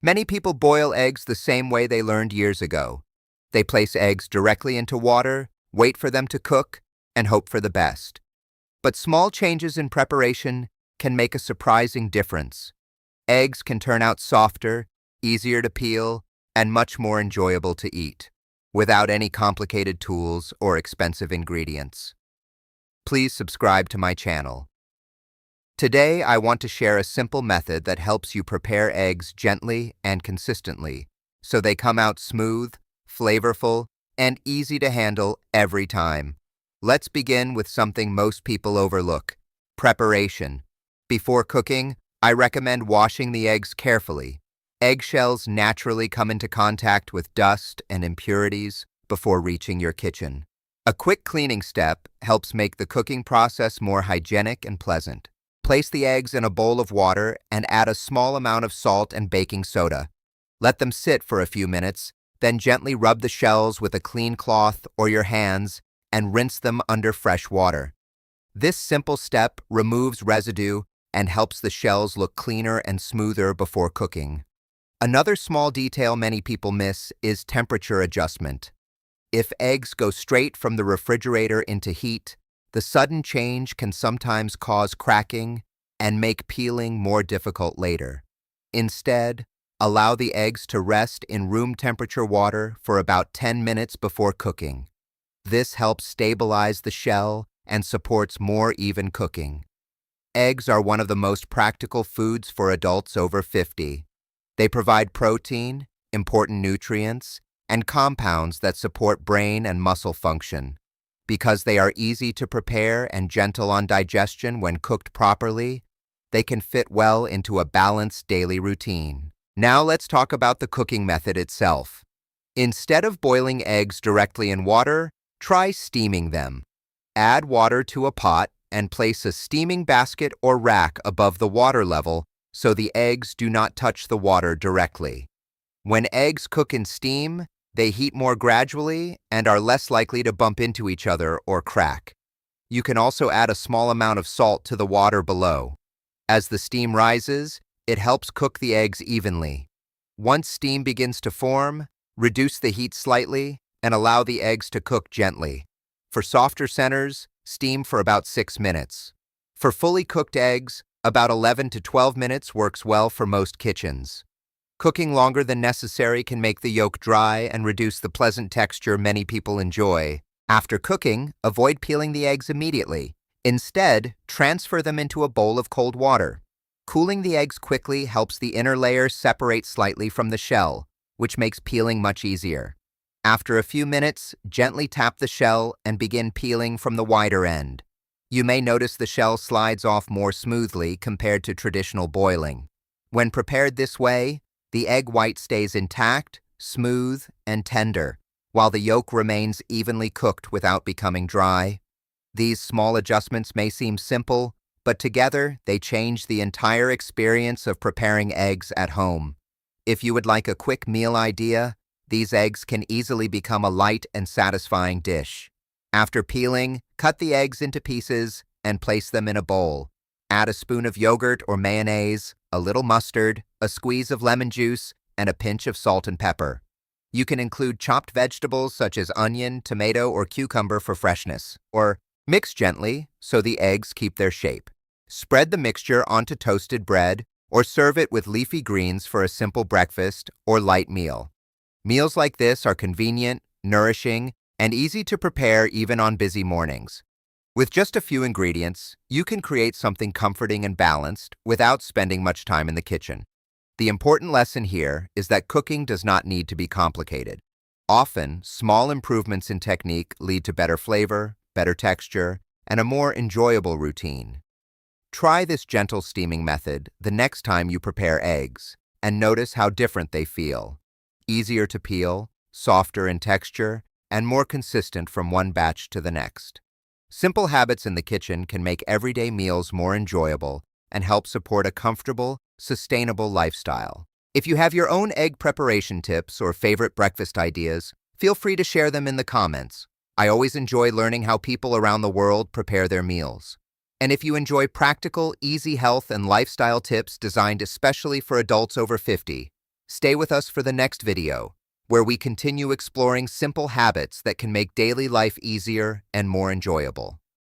Many people boil eggs the same way they learned years ago. They place eggs directly into water, wait for them to cook, and hope for the best. But small changes in preparation can make a surprising difference. Eggs can turn out softer, easier to peel, and much more enjoyable to eat, without any complicated tools or expensive ingredients. Please subscribe to my channel. Today, I want to share a simple method that helps you prepare eggs gently and consistently, so they come out smooth, flavorful, and easy to handle every time. Let's begin with something most people overlook: preparation. Before cooking, I recommend washing the eggs carefully. Eggshells naturally come into contact with dust and impurities before reaching your kitchen. A quick cleaning step helps make the cooking process more hygienic and pleasant. Place the eggs in a bowl of water and add a small amount of salt and baking soda. Let them sit for a few minutes, then gently rub the shells with a clean cloth or your hands and rinse them under fresh water. This simple step removes residue and helps the shells look cleaner and smoother before cooking. Another small detail many people miss is temperature adjustment. If eggs go straight from the refrigerator into heat, the sudden change can sometimes cause cracking and make peeling more difficult later. Instead, allow the eggs to rest in room temperature water for about 10 minutes before cooking. This helps stabilize the shell and supports more even cooking. Eggs are one of the most practical foods for adults over 50. They provide protein, important nutrients, and compounds that support brain and muscle function. Because they are easy to prepare and gentle on digestion when cooked properly, they can fit well into a balanced daily routine. Now let's talk about the cooking method itself. Instead of boiling eggs directly in water, try steaming them. Add water to a pot and place a steaming basket or rack above the water level so the eggs do not touch the water directly. When eggs cook in steam, they heat more gradually and are less likely to bump into each other or crack. You can also add a small amount of salt to the water below. As the steam rises, it helps cook the eggs evenly. Once steam begins to form, reduce the heat slightly and allow the eggs to cook gently. For softer centers, steam for about 6 minutes. For fully cooked eggs, about 11 to 12 minutes works well for most kitchens. Cooking longer than necessary can make the yolk dry and reduce the pleasant texture many people enjoy. After cooking, avoid peeling the eggs immediately. Instead, transfer them into a bowl of cold water. Cooling the eggs quickly helps the inner layer separate slightly from the shell, which makes peeling much easier. After a few minutes, gently tap the shell and begin peeling from the wider end. You may notice the shell slides off more smoothly compared to traditional boiling. When prepared this way, the egg white stays intact, smooth, and tender, while the yolk remains evenly cooked without becoming dry. These small adjustments may seem simple, but together they change the entire experience of preparing eggs at home. If you would like a quick meal idea, these eggs can easily become a light and satisfying dish. After peeling, cut the eggs into pieces and place them in a bowl. Add a spoon of yogurt or mayonnaise, a little mustard, a squeeze of lemon juice, and a pinch of salt and pepper. You can include chopped vegetables such as onion, tomato, or cucumber for freshness, or mix gently so the eggs keep their shape. Spread the mixture onto toasted bread or serve it with leafy greens for a simple breakfast or light meal. Meals like this are convenient, nourishing, and easy to prepare even on busy mornings. With just a few ingredients, you can create something comforting and balanced without spending much time in the kitchen. The important lesson here is that cooking does not need to be complicated. Often, small improvements in technique lead to better flavor, better texture, and a more enjoyable routine. Try this gentle steaming method the next time you prepare eggs, and notice how different they feel. Easier to peel, softer in texture, and more consistent from one batch to the next. Simple habits in the kitchen can make everyday meals more enjoyable and help support a comfortable, sustainable lifestyle. If you have your own egg preparation tips or favorite breakfast ideas, feel free to share them in the comments. I always enjoy learning how people around the world prepare their meals. And if you enjoy practical, easy health and lifestyle tips designed especially for adults over 50, Stay with us for the next video, where we continue exploring simple habits that can make daily life easier and more enjoyable.